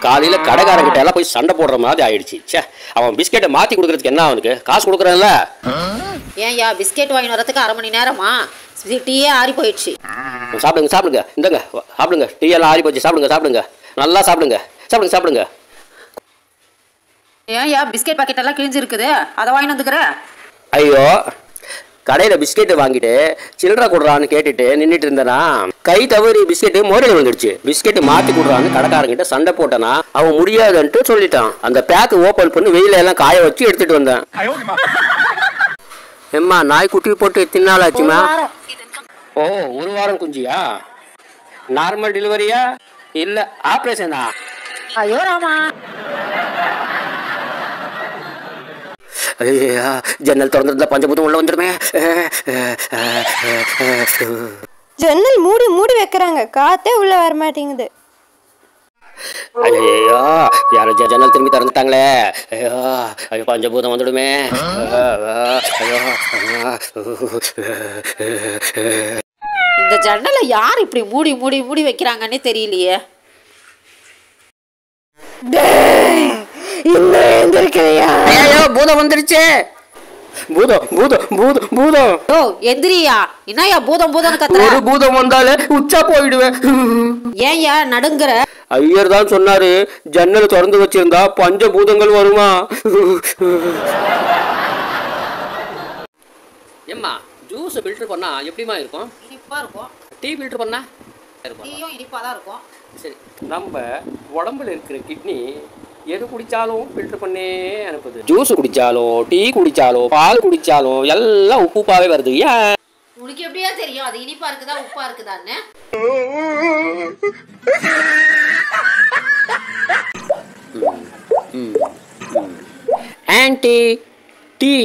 காலையில் கடைக்காரங்கிட்ட எல்லாம் போய் சண்டை போடுற மாதிரி ஆயிடுச்சு. சே, அவன் பிஸ்கெட்டை மாற்றி கொடுக்குறதுக்கு என்ன அவனுக்கு காசு கொடுக்குறான்ல. ஏன்யா பிஸ்கெட் வாங்கி வரதுக்கு 1/2 மணி நேரமா? டீயே ஆறி போயிடுச்சு. சாப்பிடுங்க சாப்பிடுங்க, இந்தங்க சாப்பிடுங்க. டீ எல்லாம் ஆறி போச்சு. சாப்பிடுங்க சாப்பிடுங்க, நல்லா சாப்பிடுங்க. சாப்பிடுங்க சாப்பிடுங்க. ஏன்யா பிஸ்கெட் பாக்கெட் எல்லாம் கிழிஞ்சு இருக்குது, அதை வாங்கிட்டு வந்துக்கிற? ஐயோ, கடையில் பிஸ்கெட்டு வாங்கிட்டு சில்லறை கொடுறான்னு கேட்டுட்டு நின்றுட்டு இருந்தேனா, கை தவறி பிஸ்கெட்டு மோரையில் வந்துடுச்சு. பிஸ்கெட்டு மாற்றி கொடுறான்னு கடைக்காரங்கிட்ட சண்டை போட்டேனா, அவன் முடியாதுன்ட்டு சொல்லிட்டான். அந்த பேக்கு ஓப்பன் பண்ணி வெயில எல்லாம் காய வச்சு எடுத்துட்டு வந்தேன். எம்மா, நாய்க்குட்டி போட்டு எத்தனை நாள் ஆச்சுமா? ஓ, 1 வாரம் குஞ்சியா? நார்மல் டெலிவரியா இல்லை ஆப்ரேஷனா? ஐயோ ராமா. ஐயா, ஜன்னல் திறந்திருந்தா பஞ்சபூதம் உள்ள வந்துடுமே. ஜன்னல் மூடி மூடி வைக்கிறாங்க, காத்தே உள்ள வர மாட்டேங்குது. ஐயோ, யாரும் ஜன்னல் திரும்பி திறந்துட்டாங்களே. ஐயோ ஐயோ, பஞ்சபூதம் வந்துடுமே. ஐயோ, இந்த ஜன்னலை யார் இப்படி மூடி மூடி மூடி வைக்கிறாங்கன்னே தெரியலையே. ஐயோ, பூதம் வந்துருச்சு. பூதம் பூதம் பூதம் பூதம். ஓ எந்திரியா, என்னையா பூதம் பூதம் கத்துற? ஒரு பூதம் வந்தாலே உச்சா போயிடுவேன். ஏன்யா நடுங்குற? ஐயர் தான் சொன்னாரு, ஜன்னல் திறந்து வச்சிருந்தா பஞ்சபூதங்கள் வருமா. ஏம்மா, ஜூஸ் ஃபில்டர் பண்ணா எப்படிமா இருக்கும்? இனிப்பா இருக்கும். டீ ஃபில்டர் பண்ணா டீயும் இனிப்பா தான் இருக்கும். சரி, நம்ம உடம்புல இருக்கிற கிட்னி எது குடித்தாலும் ஃபில்டர் பண்ணே அனுப்புது. ஜூஸ் குடித்தாலும், டீ குடித்தாலும், பால் குடித்தாலும் எல்லாம் உப்புப்பாவே வருது. ஏன் உனக்கு எப்படியா தெரியும் அது இனிப்பா இருக்குதா உப்பா இருக்குதான்னு? Anti tea.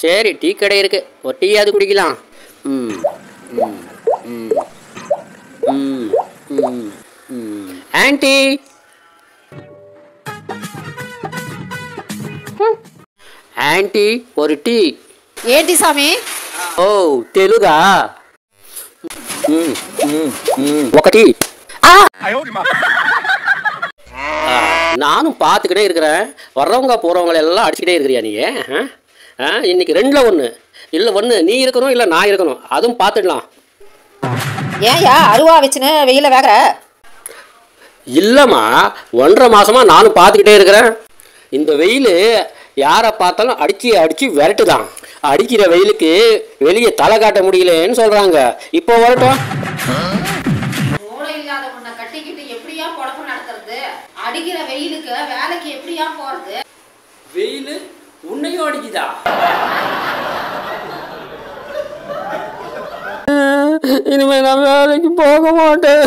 சரி, டீ கடை இருக்கு, ஒரு டீ அது குடிக்கலாம். ஆன்ட்டி ஆன்ட்டி ஒரு டீ. ஏண்டி சாமி? ఓ తెలుగా ఒకటి. நானும் பார்த்துக்கிட்டே இருக்கிறேன், வர்றவங்க போகிறவங்க எல்லாம் அடிச்சுக்கிட்டே இருக்கிறியா நீ? இன்னைக்கு 2ல் 1 இல்லை, 1 நீ இருக்கணும் இல்லை நான் இருக்கணும், அதுவும் பார்த்துடலாம். ஏன்யா அருவா வச்சுன்னு வெயில வேகிற? இல்லைம்மா, 1.5 மாசமா நானும் பார்த்துக்கிட்டே இருக்கிறேன். இந்த வெயில் யாரை பார்த்தாலும் அடிச்சு அடிச்சு விரட்டுதான். அடிக்கிற வெயிலுக்கு வெளியே தலை காட்ட முடியலன்னு சொல்றாங்க. இப்போ வரட்டும். மூளை இல்லாத உன்னை கட்டிக்கிட்டு எப்படியா பொழப்பு நடத்துறது? அடிக்கிற வெயிலுக்கு வேலைக்கு எப்படியா போறது? வெயில் உன்னையும் அடிக்குதா? இனிமே நான் வேலைக்கு போக மாட்டேன்.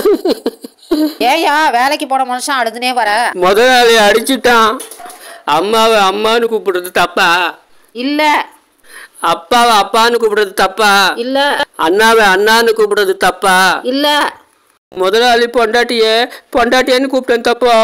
ஏயா வேலைக்கு போன மனுஷன் அழுதுனே வர? முதலாளி அடிச்சுட்டான். அம்மாவை அம்மான்னு கூப்பிடுறது தப்பா? இல்ல. அப்பாவை அப்பான்னு கூப்பிடுறது தப்பா? இல்ல. அண்ணாவை அண்ணான்னு கூப்பிடுறது தப்பா? இல்ல. முதலாளி பொண்டாட்டியன்னு கூப்பிட்டேன் தப்பா?